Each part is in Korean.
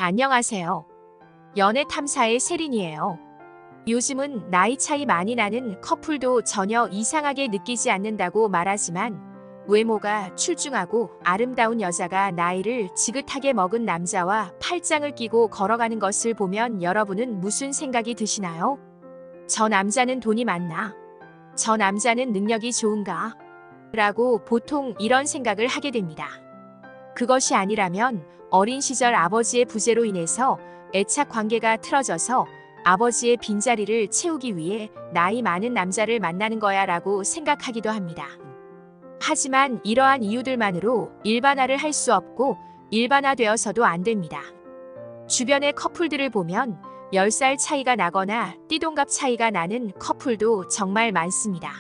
안녕하세요. 연애 탐사의 세린이에요. 요즘은 나이 차이 많이 나는 커플도 전혀 이상하게 느끼지 않는다고 말하지만 외모가 출중하고 아름다운 여자가 나이를 지긋하게 먹은 남자와 팔짱을 끼고 걸어가는 것을 보면 여러분은 무슨 생각이 드시나요? 저 남자는 돈이 많나? 저 남자는 능력이 좋은가? 라고 보통 이런 생각을 하게 됩니다. 그것이 아니라면 어린 시절 아버지의 부재로 인해서 애착 관계가 틀어져서 아버지의 빈자리를 채우기 위해 나이 많은 남자를 만나는 거야 라고 생각하기도 합니다. 하지만 이러한 이유들만으로 일반화를 할 수 없고 일반화되어서도 안 됩니다. 주변의 커플들을 보면 10살 차이가 나거나 띠동갑 차이가 나는 커플도 정말 많습니다.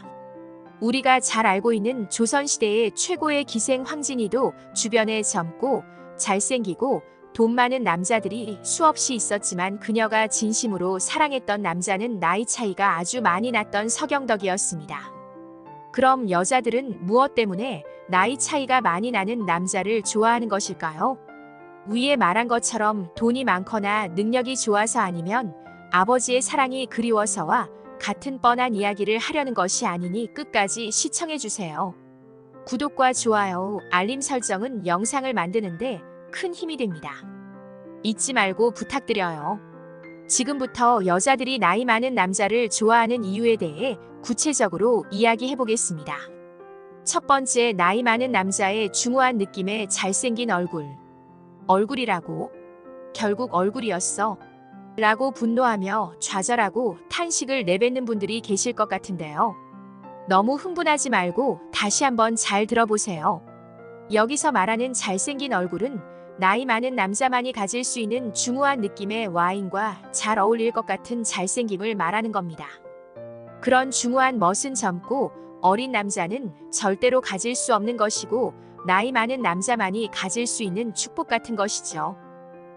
우리가 잘 알고 있는 조선시대의 최고의 기생 황진이도 주변에 젊고 잘생기고 돈 많은 남자들이 수없이 있었지만 그녀가 진심으로 사랑했던 남자는 나이 차이가 아주 많이 났던 서경덕이었습니다. 그럼 여자들은 무엇 때문에 나이 차이가 많이 나는 남자를 좋아하는 것일까요? 위에 말한 것처럼 돈이 많거나 능력이 좋아서 아니면 아버지의 사랑이 그리워서와 같은 뻔한 이야기를 하려는 것이 아니니 끝까지 시청해주세요. 구독과 좋아요, 알림 설정은 영상을 만드는데 큰 힘이 됩니다. 잊지 말고 부탁드려요. 지금부터 여자들이 나이 많은 남자를 좋아하는 이유에 대해 구체적으로 이야기해 보겠습니다. 첫 번째, 나이 많은 남자의 중후한 느낌의 잘생긴 얼굴. 얼굴이라고? 결국 얼굴이었어. 라고 분노하며 좌절하고 탄식을 내뱉는 분들이 계실 것 같은데요. 너무 흥분하지 말고 다시 한번 잘 들어보세요. 여기서 말하는 잘생긴 얼굴은 나이 많은 남자만이 가질 수 있는 중후한 느낌의 와인과 잘 어울릴 것 같은 잘생김을 말하는 겁니다. 그런 중후한 멋은 젊고 어린 남자는 절대로 가질 수 없는 것이고 나이 많은 남자만이 가질 수 있는 축복 같은 것이죠.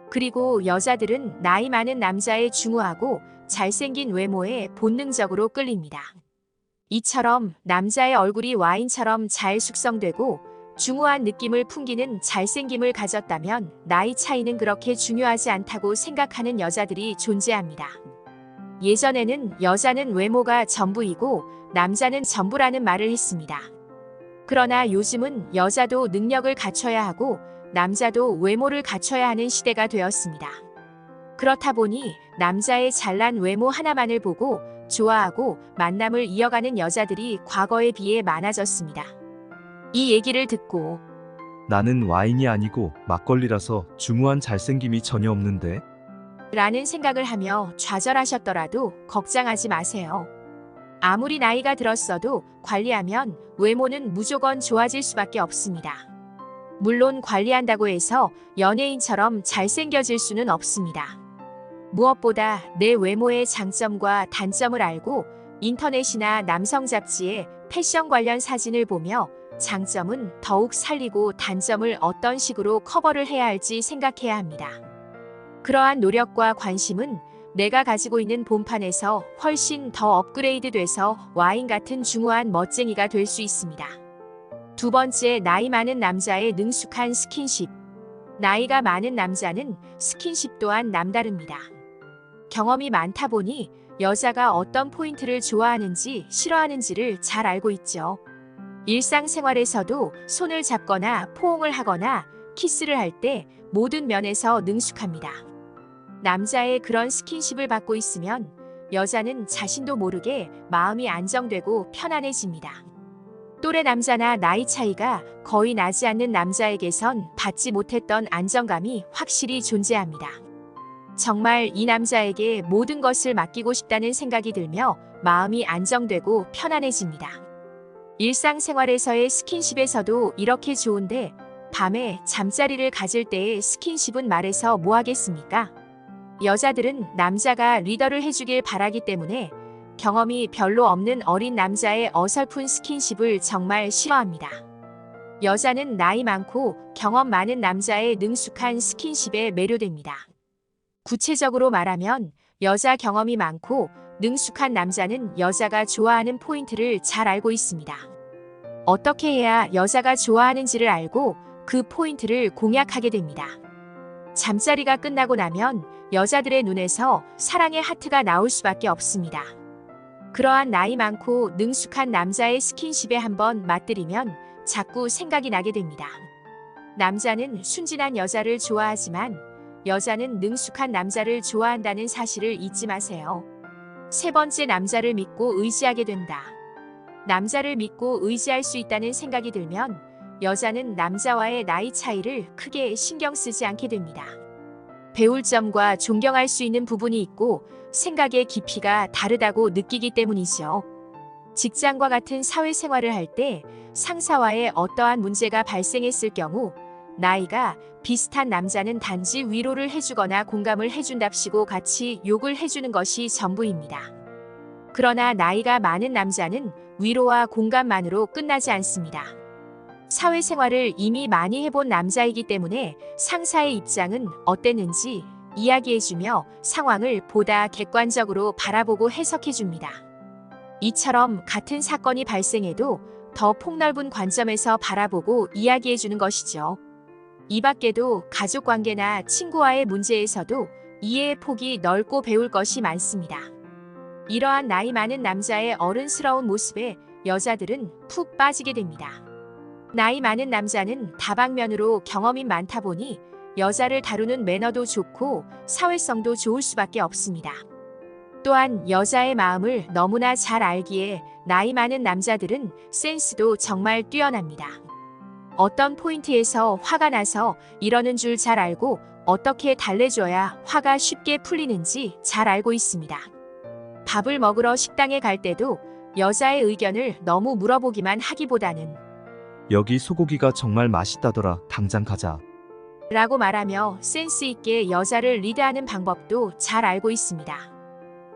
그리고 여자들은 나이 많은 남자의 중후하고 잘생긴 외모에 본능적으로 끌립니다. 이처럼 남자의 얼굴이 와인처럼 잘 숙성되고 중후한 느낌을 풍기는 잘생김을 가졌다면 나이 차이는 그렇게 중요하지 않다고 생각하는 여자들이 존재합니다. 예전에는 여자는 외모가 전부이고 남자는 전부라는 말을 했습니다. 그러나 요즘은 여자도 능력을 갖춰야 하고 남자도 외모를 갖춰야 하는 시대가 되었습니다. 그렇다 보니 남자의 잘난 외모 하나만을 보고 좋아하고 만남을 이어가는 여자들이 과거에 비해 많아졌습니다. 이 얘기를 듣고 나는 와인이 아니고 막걸리라서 중후한 잘생김이 전혀 없는데? 라는 생각을 하며 좌절하셨더라도 걱정하지 마세요. 아무리 나이가 들었어도 관리하면 외모는 무조건 좋아질 수밖에 없습니다. 물론 관리한다고 해서 연예인처럼 잘생겨질 수는 없습니다. 무엇보다 내 외모의 장점과 단점을 알고 인터넷이나 남성 잡지에 패션 관련 사진을 보며 장점은 더욱 살리고 단점을 어떤 식으로 커버를 해야 할지 생각해야 합니다. 그러한 노력과 관심은 내가 가지고 있는 본판에서 훨씬 더 업그레이드 돼서 와인 같은 중후한 멋쟁이가 될 수 있습니다. 두 번째, 나이 많은 남자의 능숙한 스킨십. 나이가 많은 남자는 스킨십 또한 남다릅니다. 경험이 많다 보니 여자가 어떤 포인트를 좋아하는지 싫어하는지를 잘 알고 있죠. 일상생활에서도 손을 잡거나 포옹을 하거나 키스를 할 때 모든 면에서 능숙합니다. 남자의 그런 스킨십을 받고 있으면 여자는 자신도 모르게 마음이 안정되고 편안해집니다. 또래 남자나 나이 차이가 거의 나지 않는 남자에게선 받지 못했던 안정감이 확실히 존재합니다. 정말 이 남자에게 모든 것을 맡기고 싶다는 생각이 들며 마음이 안정되고 편안해집니다. 일상생활에서의 스킨십에서도 이렇게 좋은데 밤에 잠자리를 가질 때의 스킨십은 말해서 뭐 하겠습니까? 여자들은 남자가 리더를 해주길 바라기 때문에 경험이 별로 없는 어린 남자의 어설픈 스킨십을 정말 싫어합니다. 여자는 나이 많고 경험 많은 남자의 능숙한 스킨십에 매료됩니다. 구체적으로 말하면 여자 경험이 많고 능숙한 남자는 여자가 좋아하는 포인트를 잘 알고 있습니다. 어떻게 해야 여자가 좋아하는지를 알고 그 포인트를 공략하게 됩니다. 잠자리가 끝나고 나면 여자들의 눈에서 사랑의 하트가 나올 수밖에 없습니다. 그러한 나이 많고 능숙한 남자의 스킨십에 한번 맞들이면 자꾸 생각이 나게 됩니다. 남자는 순진한 여자를 좋아하지만 여자는 능숙한 남자를 좋아한다는 사실을 잊지 마세요. 세 번째, 남자를 믿고 의지하게 된다. 남자를 믿고 의지할 수 있다는 생각이 들면 여자는 남자와의 나이 차이를 크게 신경 쓰지 않게 됩니다. 배울 점과 존경할 수 있는 부분이 있고 생각의 깊이가 다르다고 느끼기 때문이죠. 직장과 같은 사회생활을 할 때 상사와의 어떠한 문제가 발생했을 경우 나이가 비슷한 남자는 단지 위로를 해주거나 공감을 해준답시고 같이 욕을 해주는 것이 전부입니다. 그러나 나이가 많은 남자는 위로와 공감만으로 끝나지 않습니다. 사회생활을 이미 많이 해본 남자이기 때문에 상사의 입장은 어땠는지 이야기해주며 상황을 보다 객관적으로 바라보고 해석해줍니다. 이처럼 같은 사건이 발생해도 더 폭넓은 관점에서 바라보고 이야기해주는 것이죠. 이 밖에도 가족관계나 친구와의 문제에서도 이해의 폭이 넓고 배울 것이 많습니다. 이러한 나이 많은 남자의 어른스러운 모습에 여자들은 푹 빠지게 됩니다. 나이 많은 남자는 다방면으로 경험이 많다 보니 여자를 다루는 매너도 좋고 사회성도 좋을 수밖에 없습니다. 또한 여자의 마음을 너무나 잘 알기에 나이 많은 남자들은 센스도 정말 뛰어납니다. 어떤 포인트에서 화가 나서 이러는 줄 잘 알고 어떻게 달래줘야 화가 쉽게 풀리는지 잘 알고 있습니다. 밥을 먹으러 식당에 갈 때도 여자의 의견을 너무 물어보기만 하기보다는 여기 소고기가 정말 맛있다더라. 당장 가자. 라고 말하며 센스 있게 여자를 리드하는 방법도 잘 알고 있습니다.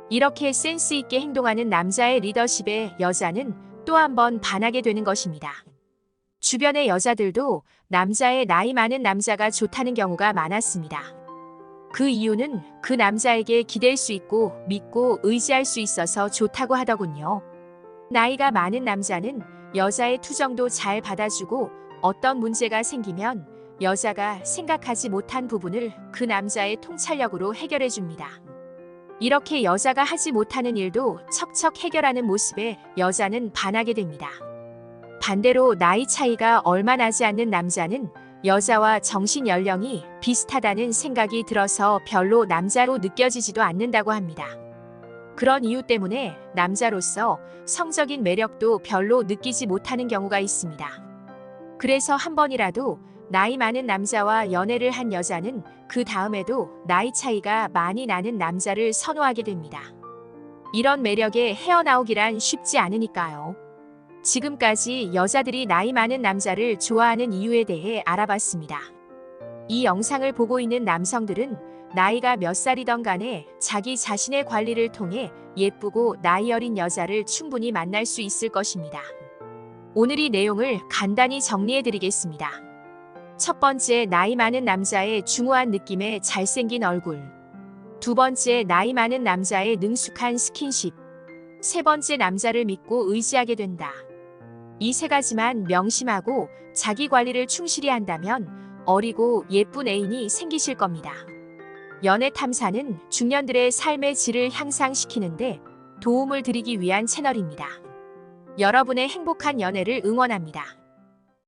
이렇게 센스 있게 행동하는 남자의 리더십에 여자는 또 한 번 반하게 되는 것입니다. 주변의 여자들도 남자의 나이 많은 남자가 좋다는 경우가 많았습니다. 그 이유는 그 남자에게 기댈 수 있고 믿고 의지할 수 있어서 좋다고 하더군요. 나이가 많은 남자는 여자의 투정도 잘 받아주고 어떤 문제가 생기면 여자가 생각하지 못한 부분을 그 남자의 통찰력으로 해결해 줍니다. 이렇게 여자가 하지 못하는 일도 척척 해결하는 모습에 여자는 반하게 됩니다. 반대로 나이 차이가 얼마 나지 않는 남자는 여자와 정신 연령이 비슷하다는 생각이 들어서 별로 남자로 느껴지지도 않는다고 합니다. 그런 이유 때문에 남자로서 성적인 매력도 별로 느끼지 못하는 경우가 있습니다. 그래서 한 번이라도 나이 많은 남자와 연애를 한 여자는 그 다음에도 나이 차이가 많이 나는 남자를 선호하게 됩니다. 이런 매력에 헤어나오기란 쉽지 않으니까요. 지금까지 여자들이 나이 많은 남자를 좋아하는 이유에 대해 알아봤습니다. 이 영상을 보고 있는 남성들은 나이가 몇 살이던 간에 자기 자신의 관리를 통해 예쁘고 나이 어린 여자를 충분히 만날 수 있을 것입니다. 오늘 이 내용을 간단히 정리해 드리겠습니다. 첫 번째, 나이 많은 남자의 중후한 느낌의 잘생긴 얼굴. 두 번째, 나이 많은 남자의 능숙한 스킨십. 세 번째, 남자를 믿고 의지하게 된다. 이 세 가지만 명심하고 자기 관리를 충실히 한다면 어리고 예쁜 애인이 생기실 겁니다. 연애 탐사는 중년들의 삶의 질을 향상시키는데 도움을 드리기 위한 채널입니다. 여러분의 행복한 연애를 응원합니다.